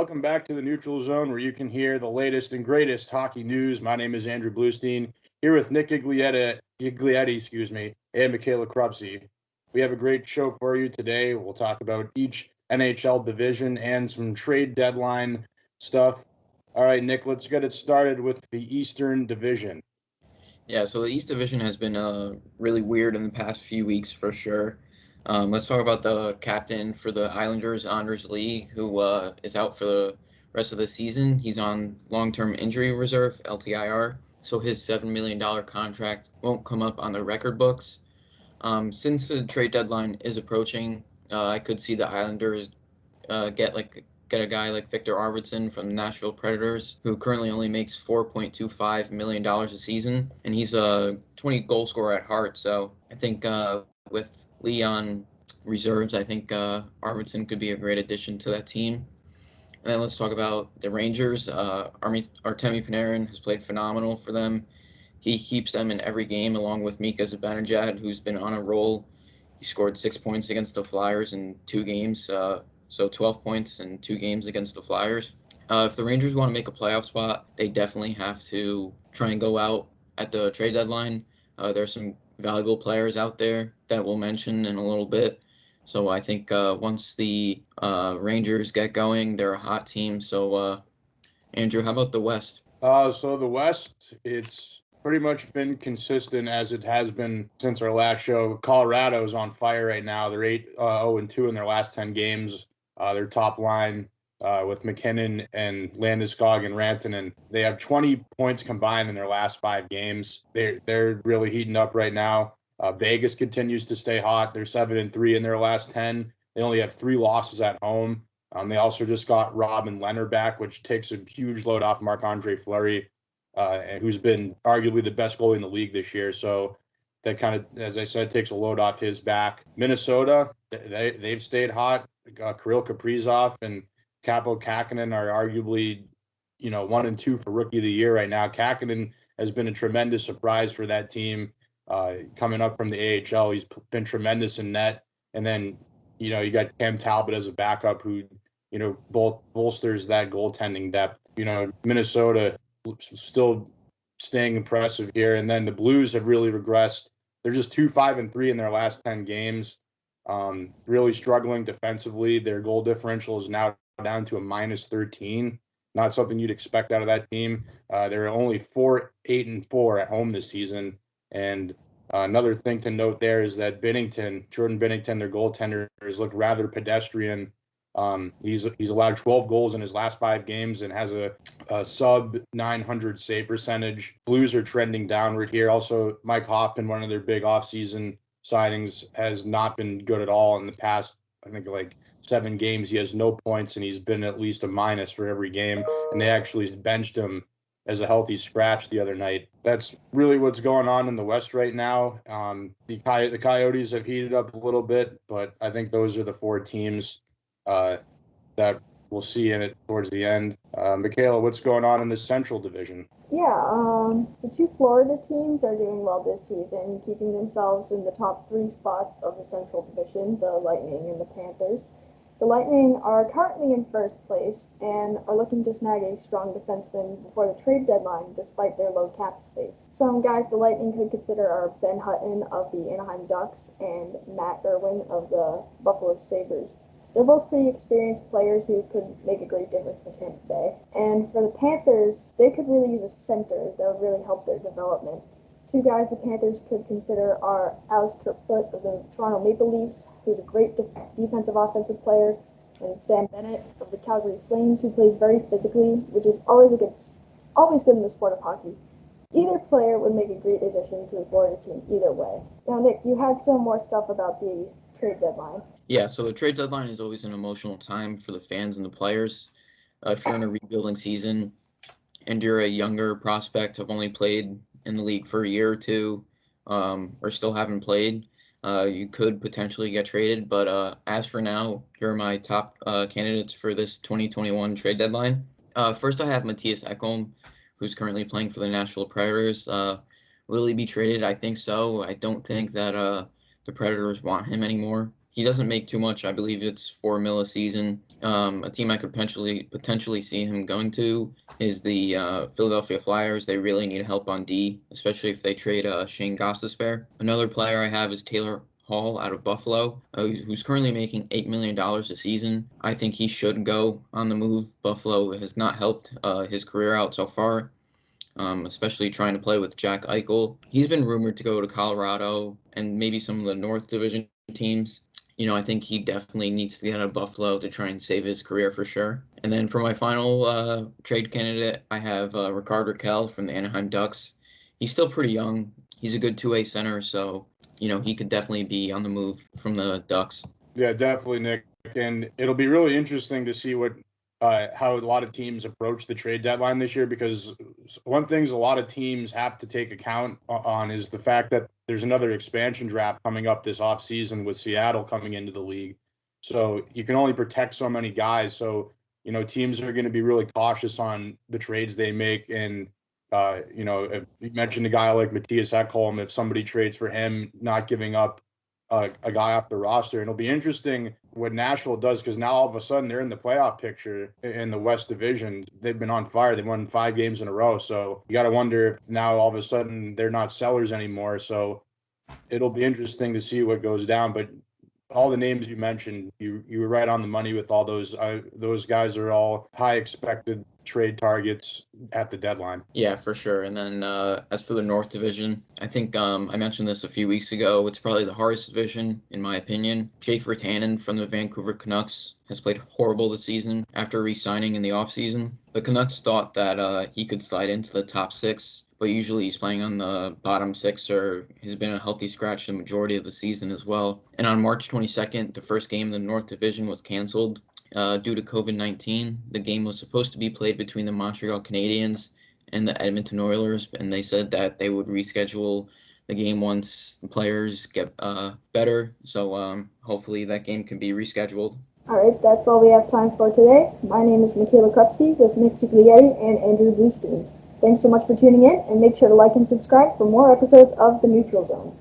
welcome back to the Neutral Zone, where you can hear the latest and greatest hockey news. My name is Andrew Bluestein, here with Nick Giglietti, and Michaela Krupsy. We have a great show for you today. We'll talk about each NHL division and some trade deadline stuff. All right, Nick, let's get it started with the Eastern Division. Yeah, so the East Division has been really weird in the past few weeks for sure. Let's talk about the captain for the Islanders, Anders Lee, who is out for the rest of the season. He's on long-term injury reserve, LTIR, so his $7 million contract won't come up on the record books. Since the trade deadline is approaching, I could see the Islanders get a guy like Victor Arvidsson from the Nashville Predators, who currently only makes $4.25 million a season, and he's a 20 goal scorer at heart. So I think with Lee on reserves, I think Arvidsson could be a great addition to that team. And then let's talk about the Rangers. Artemi Panarin has played phenomenal for them. He keeps them in every game, along with Mika Zibanejad, who's been on a roll. He scored 6 points against the Flyers in 2 games, so 12 points in 2 games against the Flyers. If the Rangers want to make a playoff spot, they definitely have to try and go out at the trade deadline. There's some valuable players out there that we'll mention in a little bit. So I think once the Rangers get going, they're a hot team. So, Andrew, how about the West? So the West, it's pretty much been consistent as it has been since our last show. Colorado's on fire right now. They're 8-0-2 in their last 10 games. Their top line with McKinnon and Landeskog and Rantanen, they have 20 points combined in their last 5 games. They're really heating up right now. Vegas continues to stay hot. They're 7-3 in their last 10. They only have 3 losses at home. They also just got Robin Leonard back, which takes a huge load off Marc-Andre Fleury, who's been arguably the best goalie in the league this year. So that kind of, as I said, takes a load off his back. Minnesota, they've stayed hot. Kirill Kaprizov and Kaapo Kähkönen are arguably, 1 and 2 for Rookie of the Year right now. Kähkönen has been a tremendous surprise for that team coming up from the AHL. He's been tremendous in net. And then, you got Cam Talbot as a backup who, both bolsters that goaltending depth. Minnesota still staying impressive here. And then the Blues have really regressed. They're just 2-5-3 in their last 10 games. Really struggling defensively. Their goal differential is now down to a -13. Not something you'd expect out of that team. They're only 4-8-4 at home this season. And another thing to note there is that Jordan Binnington, their goaltender, has looked rather pedestrian. He's allowed 12 goals in his last 5 games and has a sub 900 save percentage. Blues are trending downward here. Also, Mike Hoffman, one of their big offseason signings, has not been good at all in the past, I think, 7 games. He has no points, and he's been at least a minus for every game. And they actually benched him as a healthy scratch the other night. That's really what's going on in the West right now. The Coyotes have heated up a little bit, but I think those are the 4 teams that we'll see in it towards the end. Michaela, what's going on in the Central Division? Yeah, the 2 Florida teams are doing well this season, keeping themselves in the top 3 spots of the Central Division, the Lightning and the Panthers. The Lightning are currently in first place and are looking to snag a strong defenseman before the trade deadline, despite their low cap space. Some guys the Lightning could consider are Ben Hutton of the Anaheim Ducks and Matt Irwin of the Buffalo Sabres. They're both pretty experienced players who could make a great difference for Tampa Bay. And for the Panthers, they could really use a center that would really help their development. 2 guys the Panthers could consider are Alex Kerfoot of the Toronto Maple Leafs, who's a great defensive offensive player, and Sam Bennett of the Calgary Flames, who plays very physically, which is always good in the sport of hockey. Either player would make a great addition to the Florida team either way. Now, Nick, you had some more stuff about the trade deadline. Yeah, so the trade deadline is always an emotional time for the fans and the players. If you're in a rebuilding season and you're a younger prospect, have only played in the league for a year or 2, or still haven't played, you could potentially get traded. But as for now, here are my top candidates for this 2021 trade deadline. First, I have Matthias Ekholm, who's currently playing for the Nashville Predators. Will he be traded? I think so. I don't think that the Predators want him anymore. He doesn't make too much. I believe it's $4 million a season. A team I could potentially see him going to is the Philadelphia Flyers. They really need help on D, especially if they trade Shane Gostisbehere. Another player I have is Taylor Hall out of Buffalo, who's currently making $8 million a season. I think he should go on the move. Buffalo has not helped his career out so far, especially trying to play with Jack Eichel. He's been rumored to go to Colorado and maybe some of the North Division teams. I think he definitely needs to get out of Buffalo to try and save his career for sure. And then for my final trade candidate, I have Rickard Rakell from the Anaheim Ducks. He's still pretty young. He's a good two-way center, so he could definitely be on the move from the Ducks. Yeah, definitely, Nick. And it'll be really interesting to see how a lot of teams approach the trade deadline this year, because one thing a lot of teams have to take account on is the fact that there's another expansion draft coming up this offseason with Seattle coming into the league. So you can only protect so many guys. So, teams are going to be really cautious on the trades they make. And, if you mentioned a guy like Matthias Ekholm, if somebody trades for him, not giving up a guy off the roster. And it'll be interesting what Nashville does, because now all of a sudden they're in the playoff picture in the West Division. They've been on fire. They won 5 games in a row. So you got to wonder if now all of a sudden they're not sellers anymore. So it'll be interesting to see what goes down. But all the names you mentioned, you were right on the money with all those. Those guys are all high expected trade targets at the deadline. Yeah, for sure. And then as for the North Division, I think I mentioned this a few weeks ago. It's probably the hardest division, in my opinion. Jake Virtanen from the Vancouver Canucks has played horrible this season after re-signing in the offseason. The Canucks thought that he could slide into the top 6, but usually he's playing on the bottom 6 or has been a healthy scratch the majority of the season as well. And on March 22nd, the first game in the North Division was canceled due to COVID-19. The game was supposed to be played between the Montreal Canadiens and the Edmonton Oilers, and they said that they would reschedule the game once the players get better. So hopefully that game can be rescheduled. All right, that's all we have time for today. My name is Michaela Krutsky with Nick Giglietti and Andrew Bluestein. Thanks so much for tuning in, and make sure to like and subscribe for more episodes of The Neutral Zone.